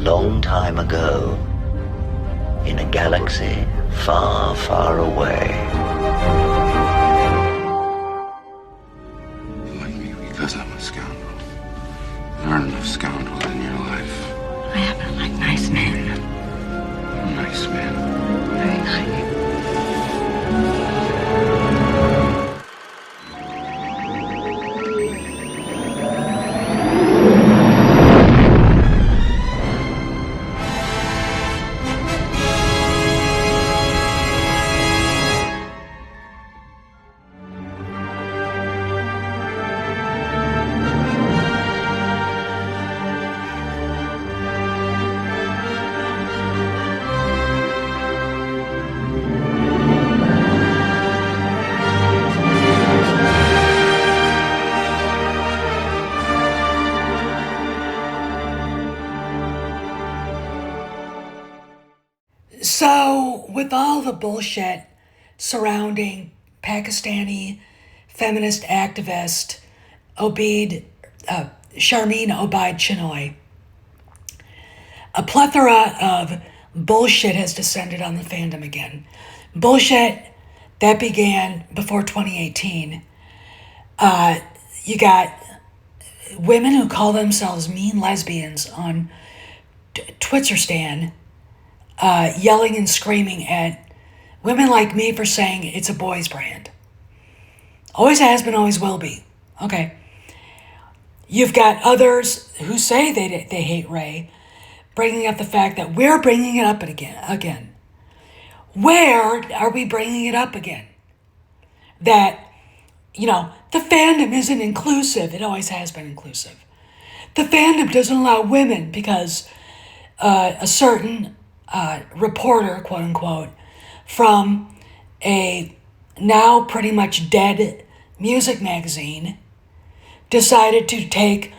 long time ago, in a galaxy far, far away. You like me because I'm a scoundrel. There aren't enough scoundrels in your life. I happen to like nice men. Nice man. Very nice. So, with all the bullshit surrounding Pakistani feminist activist Sharmeen Obaid Chinoy, a plethora of bullshit has descended on the fandom again. Bullshit that began before 2018. You got women who call themselves mean lesbians on Twitzerstan yelling and screaming at women like me for saying it's a boys brand. Always has been, always will be. Okay. You've got others who say they hate Ray, bringing up the fact that we're bringing it up again. Where are we bringing it up again? That, the fandom isn't inclusive. It always has been inclusive. The fandom doesn't allow women because a certain reporter, quote unquote, from a now pretty much dead music magazine decided to take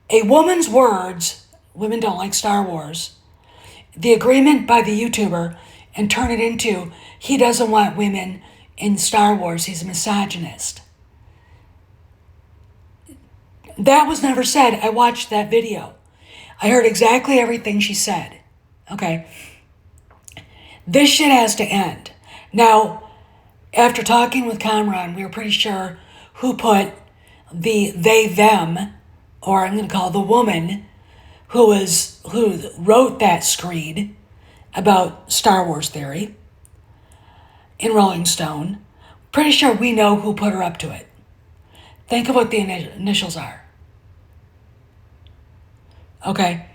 a woman's words, women don't like Star Wars, the agreement by the YouTuber, and turn it into he doesn't want women in Star Wars, he's a misogynist. That was never said. I watched that video. I heard exactly everything she said. Okay. This shit has to end. Now, after talking with Kamran, we were pretty sure who put the they, them, or I'm going to call the woman who wrote that screed about Star Wars theory in Rolling Stone. Pretty sure we know who put her up to it. Think of what the initials are. Okay.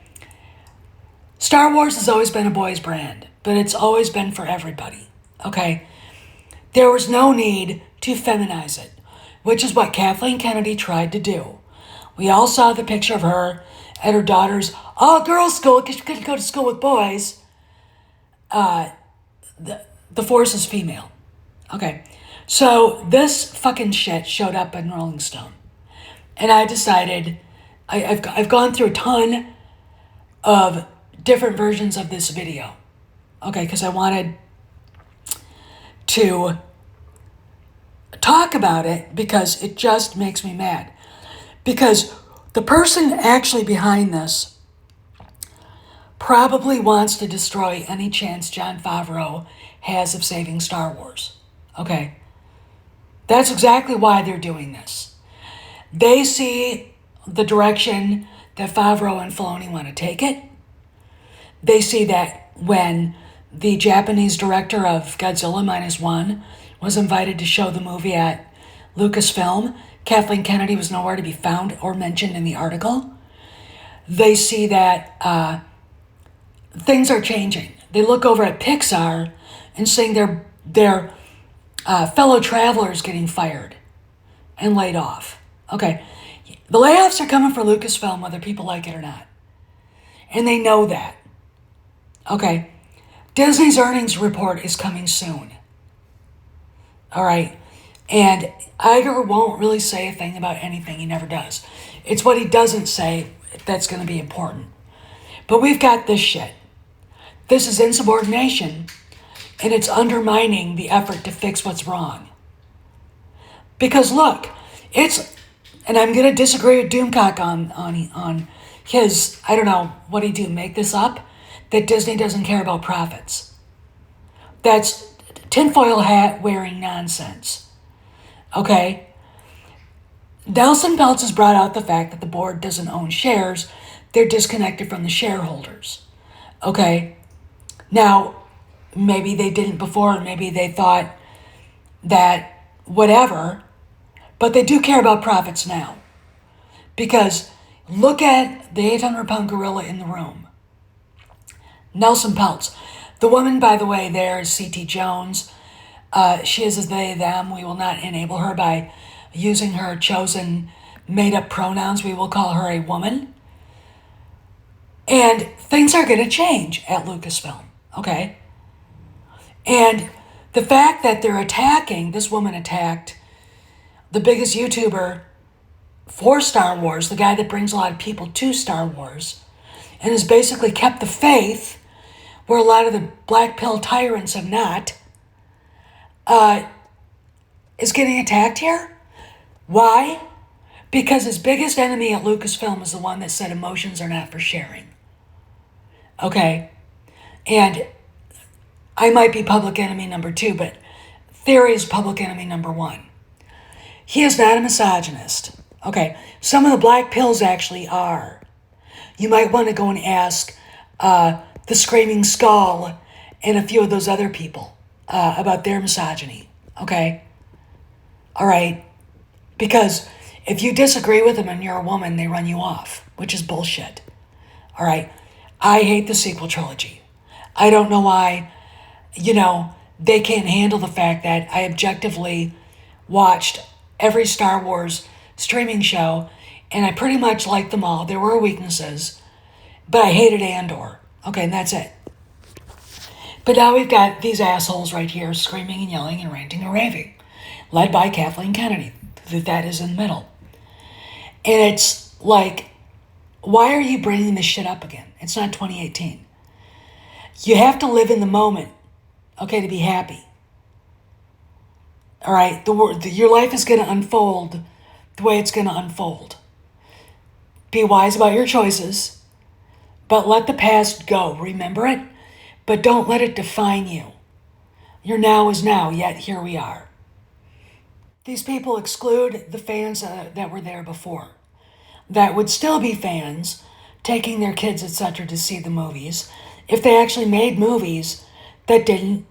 Star Wars has always been a boys' brand, but it's always been for everybody, okay? There was no need to feminize it, which is what Kathleen Kennedy tried to do. We all saw the picture of her at her daughter's all-girls school because she couldn't go to school with boys. The Force is female. Okay, so this fucking shit showed up in Rolling Stone. And I decided, I've gone through a ton of different versions of this video, okay, because I wanted to talk about it because it just makes me mad. Because the person actually behind this probably wants to destroy any chance Jon Favreau has of saving Star Wars, okay? That's exactly why they're doing this. They see the direction that Favreau and Filoni want to take it. They see that when the Japanese director of Godzilla Minus One was invited to show the movie at Lucasfilm, Kathleen Kennedy was nowhere to be found or mentioned in the article. They see that things are changing. They look over at Pixar and seeing their fellow travelers getting fired and laid off. Okay, the layoffs are coming for Lucasfilm whether people like it or not. And they know that. Okay, Disney's earnings report is coming soon. All right, and Iger won't really say a thing about anything. He never does. It's what he doesn't say that's going to be important. But we've got this shit. This is insubordination, and it's undermining the effort to fix what's wrong. Because look, it's And I'm going to disagree with Doomcock on his, I don't know, what he do, make this up? That Disney doesn't care about profits. That's tinfoil hat wearing nonsense. Okay? Nelson Peltz has brought out the fact that the board doesn't own shares. They're disconnected from the shareholders. Okay? Now, maybe they didn't before, maybe they thought that whatever, but they do care about profits now. Because look at the 800-pound gorilla in the room. Nelson Peltz. The woman, by the way, there is C.T. Jones. She is a they, them. We will not enable her by using her chosen made-up pronouns. We will call her a woman. And things are going to change at Lucasfilm, okay? And the fact that they're attacking, this woman attacked the biggest YouTuber for Star Wars, the guy that brings a lot of people to Star Wars, and has basically kept the faith where a lot of the black pill tyrants have not, is getting attacked here. Why? Because his biggest enemy at Lucasfilm is the one that said emotions are not for sharing. Okay? And I might be public enemy number 2, but Theory is public enemy number 1. He is not a misogynist. Okay? Some of the black pills actually are. You might want to go and ask the Screaming Skull and a few of those other people about their misogyny. Okay? All right? Because if you disagree with them and you're a woman, they run you off, which is bullshit. All right? I hate the sequel trilogy. I don't know why, they can't handle the fact that I objectively watched every Star Wars streaming show and I pretty much liked them all. There were weaknesses, but I hated Andor. Okay, and that's it. But now we've got these assholes right here screaming and yelling and ranting and raving, led by Kathleen Kennedy. That is in the middle. And it's like, why are you bringing this shit up again? It's not 2018. You have to live in the moment, okay, to be happy. All right, your life is going to unfold the way it's going to unfold. Be wise about your choices, but let the past go. Remember it, but don't let it define you. Your now is now, yet here we are. These people exclude the fans that were there before, that would still be fans, taking their kids, etc., to see the movies, if they actually made movies that didn't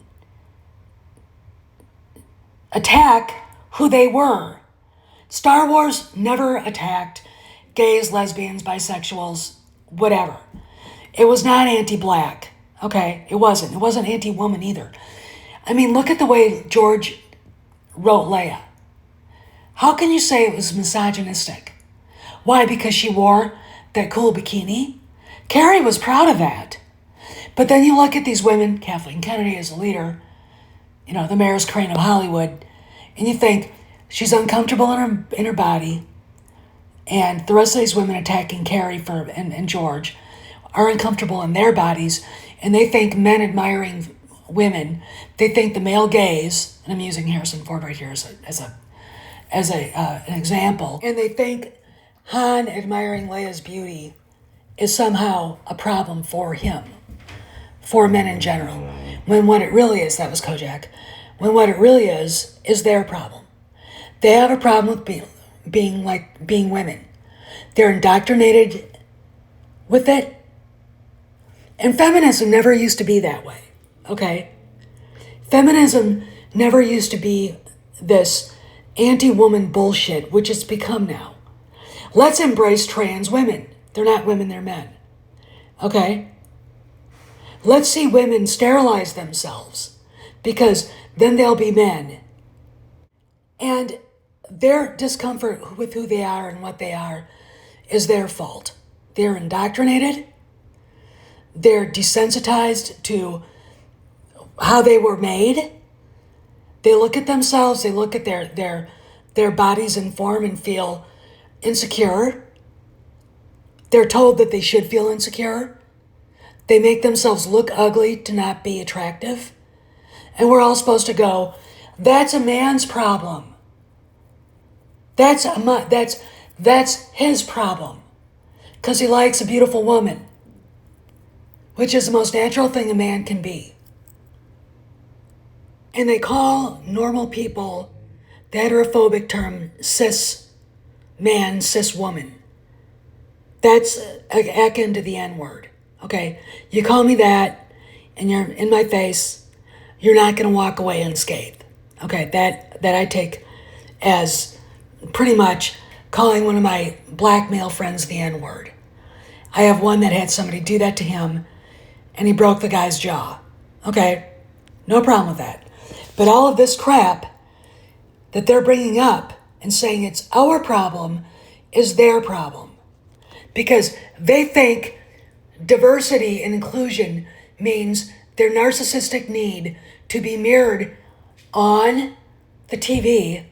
attack who they were. Star Wars never attacked gays, lesbians, bisexuals, whatever. It was not anti-black, okay? It wasn't. It wasn't anti-woman either. I mean, look at the way George wrote Leia. How can you say it was misogynistic? Why? Because she wore that cool bikini? Carrie was proud of that. But then you look at these women, Kathleen Kennedy as a leader, the Mayor's Crane of Hollywood, and you think she's uncomfortable in her body, and the rest of these women attacking Carrie and George are uncomfortable in their bodies, and they think men admiring women, they think the male gaze, and I'm using Harrison Ford right here as an example, and they think Han admiring Leia's beauty is somehow a problem for him, for men in general, when what it really is, that was Kojak, when what it really is their problem. They have a problem with being women. They're indoctrinated with it. And feminism never used to be that way, okay? Feminism never used to be this anti-woman bullshit, which it's become now. Let's embrace trans women. They're not women, they're men, okay? Let's see women sterilize themselves, because then they'll be men. And their discomfort with who they are and what they are is their fault. They're indoctrinated. They're desensitized to how they were made. They look at themselves, they look at their bodies and form and feel insecure. They're told that they should feel insecure. They make themselves look ugly to not be attractive. And we're all supposed to go, that's a man's problem. That's That's his problem. Because he likes a beautiful woman, which is the most natural thing a man can be. And they call normal people the heterophobic term cis man, cis woman. That's akin to the N-word. Okay? You call me that, and you're in my face, you're not going to walk away unscathed. Okay? That I take as pretty much calling one of my black male friends the N-word. I have one that had somebody do that to him, and he broke the guy's jaw. Okay? No problem with that. But all of this crap that they're bringing up and saying it's our problem is their problem. Because they think diversity and inclusion means their narcissistic need to be mirrored on the TV,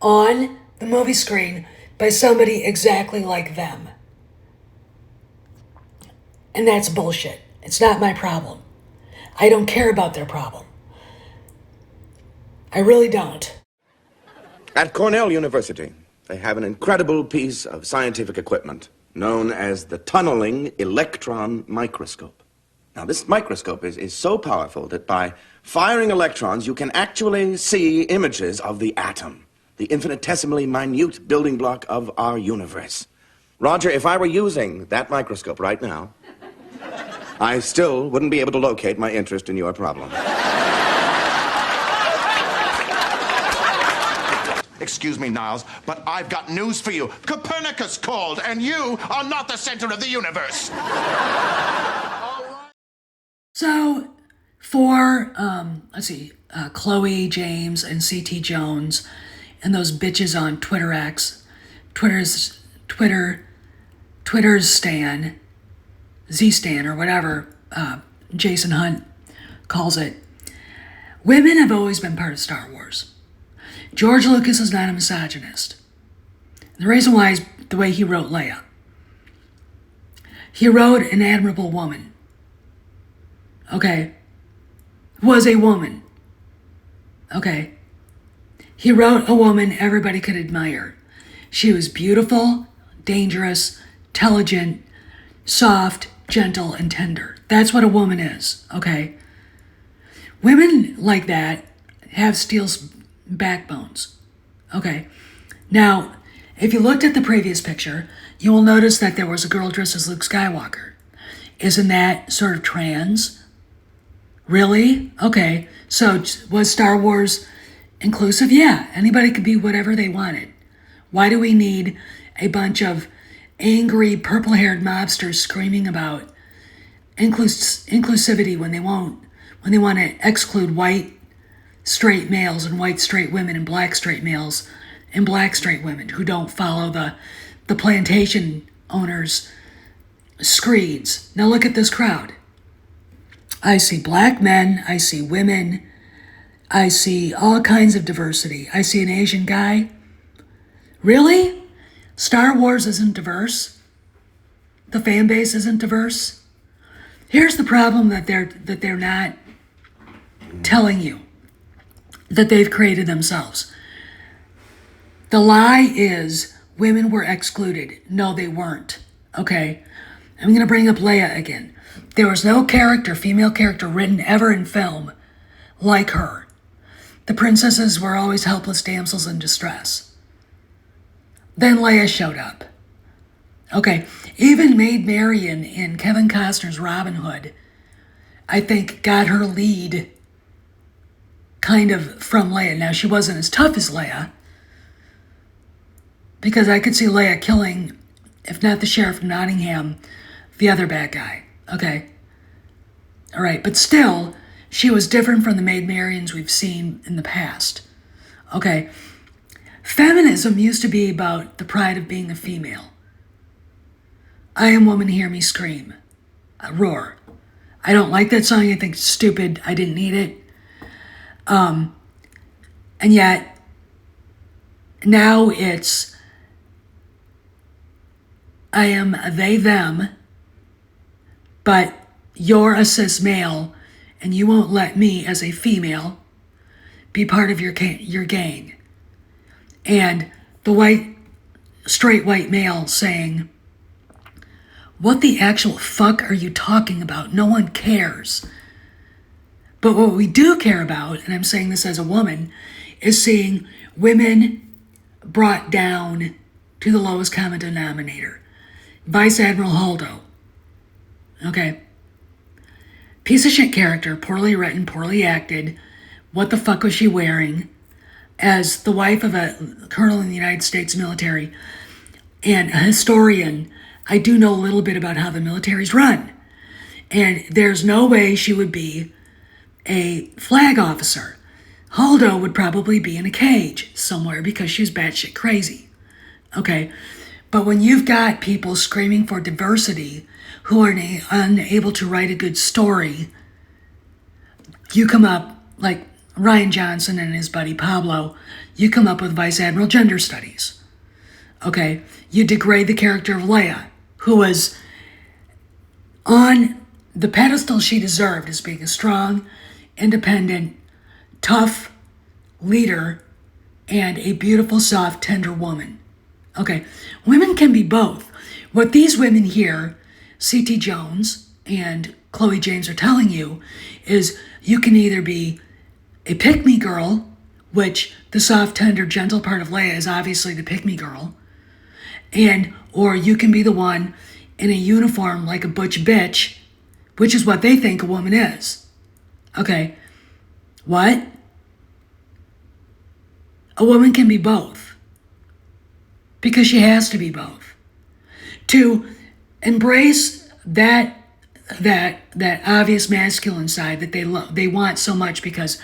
on the movie screen, by somebody exactly like them. And that's bullshit. It's not my problem. I don't care about their problem. I really don't. At Cornell University, they have an incredible piece of scientific equipment known as the tunneling electron microscope. Now, this microscope is so powerful that by firing electrons, you can actually see images of the atom, the infinitesimally minute building block of our universe. Roger, if I were using that microscope right now, I still wouldn't be able to locate my interest in your problem. Excuse me, Niles, but I've got news for you. Copernicus called, and you are not the center of the universe. So, for, Chloe, James, and C.T. Jones, and those bitches on Twitter X, Twitter's Stan, Z-Stan, or whatever Jason Hunt calls it, women have always been part of Star Wars. George Lucas is not a misogynist. The reason why is the way he wrote Leia. He wrote an admirable woman. Okay. Was a woman. Okay. He wrote a woman everybody could admire. She was beautiful, dangerous, intelligent, soft, gentle, and tender. That's what a woman is. Okay. Women like that have steel backbones. Okay. Now, if you looked at the previous picture, you will notice that there was a girl dressed as Luke Skywalker. Isn't that sort of trans? Really? Okay. So was Star Wars inclusive? Yeah. Anybody could be whatever they wanted. Why do we need a bunch of angry purple-haired mobsters screaming about inclusivity when they want to exclude white straight males and white straight women and black straight males and black straight women who don't follow the plantation owners' screeds? Now look at this crowd. I see black men, I see women, I see all kinds of diversity. I see an Asian guy. Really? Star Wars isn't diverse? The fan base isn't diverse? Here's the problem that they're not telling you, that they've created themselves. The lie is women were excluded. No, they weren't. Okay? I'm going to bring up Leia again. There was no female character written ever in film like her. The princesses were always helpless damsels in distress. Then Leia showed up. Okay, even Maid Marian in Kevin Costner's Robinhood, I think, got her lead kind of from Leia. Now, she wasn't as tough as Leia, because I could see Leia killing, if not the sheriff of Nottingham, the other bad guy. Okay? All right, but still, she was different from the Maid Marians we've seen in the past. Okay? Feminism used to be about the pride of being a female. I am woman, hear me scream. Roar. I don't like that song. I think it's stupid. I didn't need it. And yet, now it's, I am they, them, but you're a cis male, and you won't let me, as a female, be part of your gang. And the white straight white male saying, what the actual fuck are you talking about? No one cares. But what we do care about, and I'm saying this as a woman, is seeing women brought down to the lowest common denominator. Vice Admiral Holdo. Okay. Piece of shit character, poorly written, poorly acted. What the fuck was she wearing? As the wife of a colonel in the United States military and a historian, I do know a little bit about how the military's run. And there's no way she would be a flag officer. Holdo would probably be in a cage somewhere because she's batshit crazy. Okay? But when you've got people screaming for diversity who are unable to write a good story, you come up, like Ryan Johnson and his buddy Pablo, you come up with Vice Admiral Gender Studies. Okay? You degrade the character of Leia, who was on the pedestal she deserved as being a strong, independent, tough leader and a beautiful, soft, tender woman. Okay, women can be both. What these women here, C.T. Jones and Chloe James, are telling you is you can either be a pick-me girl, which the soft, tender, gentle part of Leia is obviously the pick-me girl, or you can be the one in a uniform like a butch bitch, which is what they think a woman is. Okay, what? A woman can be both. Because she has to be both. To embrace that obvious masculine side that they want so much because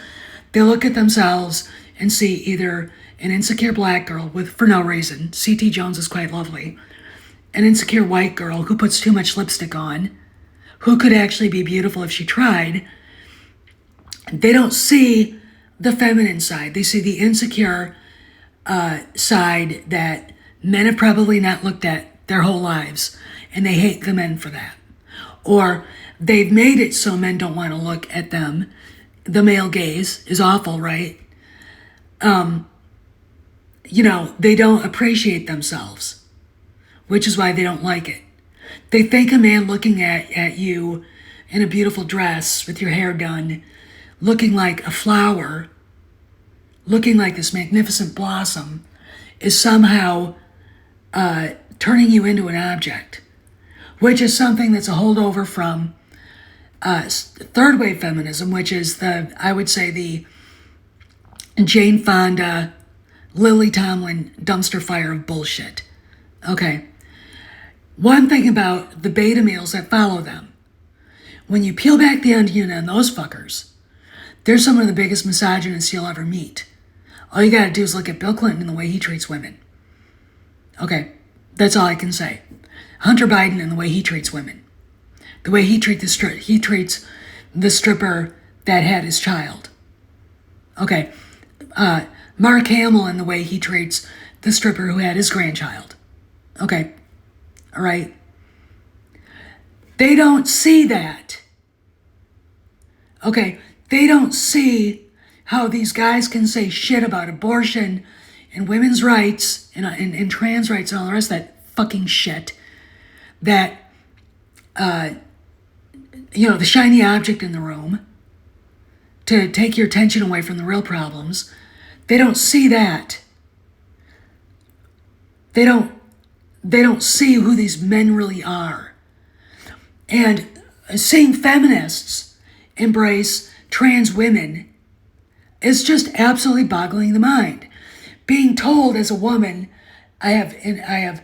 they look at themselves and see either an insecure black girl for no reason. C.T. Jones is quite lovely. An insecure white girl who puts too much lipstick on, who could actually be beautiful if she tried. They don't see the feminine side. They see the insecure side that men have probably not looked at their whole lives, and they hate the men for that. Or they've made it so men don't want to look at them. The male gaze is awful, right? They don't appreciate themselves, which is why they don't like it. They think a man looking at you in a beautiful dress with your hair done, looking like a flower, looking like this magnificent blossom, is somehow turning you into an object, which is something that's a holdover from third wave feminism, which is I would say the Jane Fonda, Lily Tomlin dumpster fire of bullshit. Okay. One thing about the beta males that follow them, when you peel back the onion on those fuckers, they're some of the biggest misogynists you'll ever meet. All you gotta do is look at Bill Clinton and the way he treats women. Okay, that's all I can say. Hunter Biden and the way he treats women. The way he treats the stripper that had his child. Okay, Mark Hamill and the way he treats the stripper who had his grandchild. Okay, all right. They don't see that. Okay, they don't see how these guys can say shit about abortion and women's rights and trans rights and all the rest of that fucking shit. That, the shiny object in the room to take your attention away from the real problems. They don't see that. They don't see who these men really are. And seeing feminists embrace trans women is just absolutely boggling the mind. Being told as a woman, I have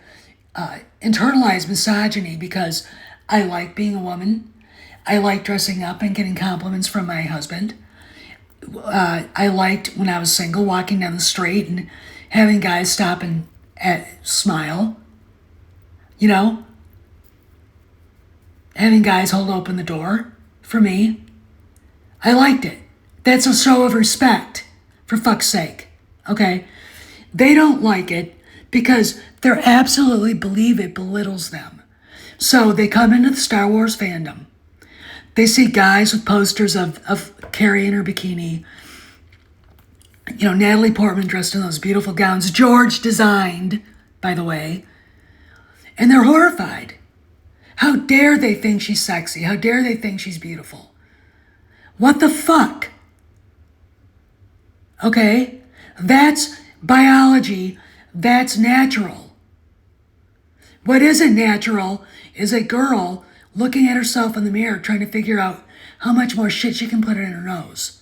internalized misogyny because I like being a woman. I like dressing up and getting compliments from my husband. I liked, when I was single, walking down the street and having guys stop and smile. Having guys hold open the door for me. I liked it. That's a show of respect, for fuck's sake. Okay? They don't like it because they absolutely believe it belittles them. So they come into the Star Wars fandom. They see guys with posters of Carrie in her bikini. Natalie Portman dressed in those beautiful gowns George designed. by the way. And they're horrified. How dare they think she's sexy? How dare they think she's beautiful? What the fuck? Okay? That's biology. That's natural. What isn't natural is a girl looking at herself in the mirror trying to figure out how much more shit she can put in her nose.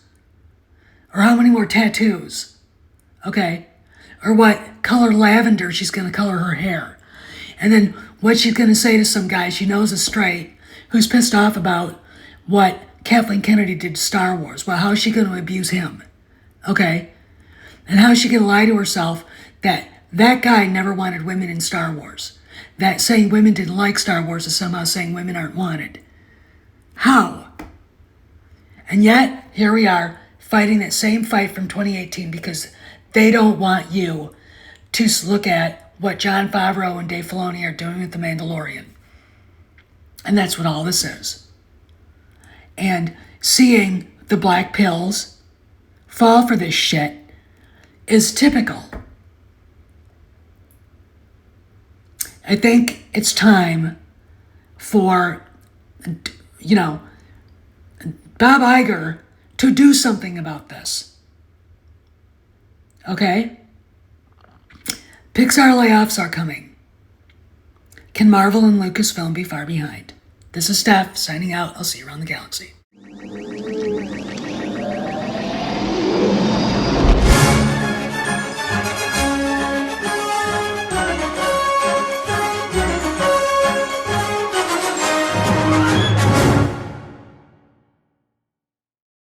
Or how many more tattoos. Okay? Or what color lavender she's going to color her hair. And then what she's going to say to some guy she knows is straight who's pissed off about what Kathleen Kennedy did to Star Wars. Well, how is she going to abuse him? Okay? And how is she going to lie to herself that that guy never wanted women in Star Wars? That saying women didn't like Star Wars is somehow saying women aren't wanted. How? And yet, here we are, fighting that same fight from 2018 because they don't want you to look at what Jon Favreau and Dave Filoni are doing with The Mandalorian. And that's what all this is. And seeing the black pills fall for this shit is typical. I think it's time for, Bob Iger to do something about this. Okay? Pixar layoffs are coming. Can Marvel and Lucasfilm be far behind? This is Steph signing out. I'll see you around the galaxy.